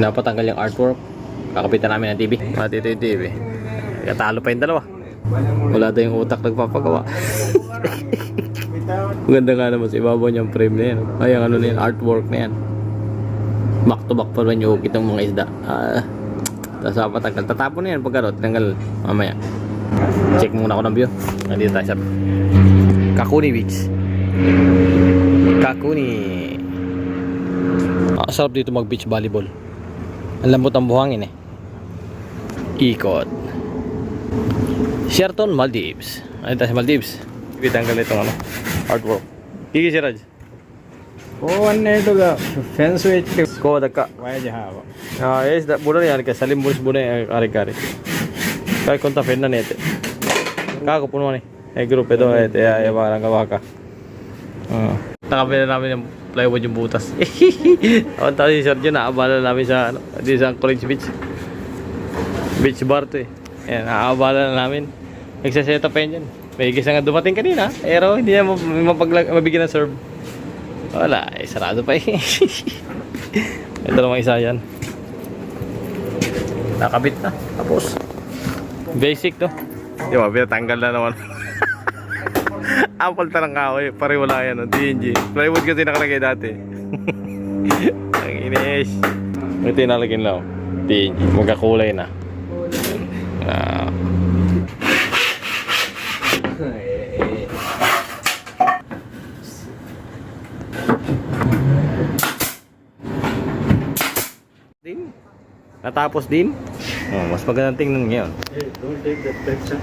Napatanggal yung artwork. Kakapitan namin ng TV. Mati ito yung TV. Katalo pa yung dalawa. Wala daw yung utak nagpapagawa. Maganda nga naman sa ibabaw niyang frame na yan. Ay, ang ano na yan, artwork na yan. Back to back pa rin yung itong mga isda. Tapos napatanggal. Tatapon na yan pag ano, tinanggal mamaya. Check muna ako ng view. Nandito tayo sa Kakuni Beach. Kakuni. Sarap dito mag beach volleyball. Ang lambot ang buhangin eh. Ikot. Sheraton Maldives. Ano tayo sa Maldives? Itanggal itong ano, artwork. Kiki si Raj. Onnetuga fence which Kodaka. why jahava. Yes, that budan yan kay salim bulis budan ari-ari. Kaya konta fen na nete. Kako puno ni. Group ito ete ay parang kawaka. Nakabili namin ng plywood yung butas. Awan tayo si Sergio, naabala namin sa ano, di sa College Beach. Beach bar to eh. Ayan, naabala na namin. Nagsaset up yan dyan. May gisa nga dumating kanina, pero hindi niya mabigyan ng serve. Wala, eh, sarado pa eh. Ito naman isa yan. Nakabit na, tapos. Basic to. Di ba, pinatanggal na naman. Apple tarang kahoy, pare wala yan, TNG. Plywood kasi nakalagay dati. Ang inis. Ito yung nalagyan lang, TNG. Magkakulay na. Din. Natapos din. Oh, mas magandang tingnan ngayon. Hey, don't take that picture.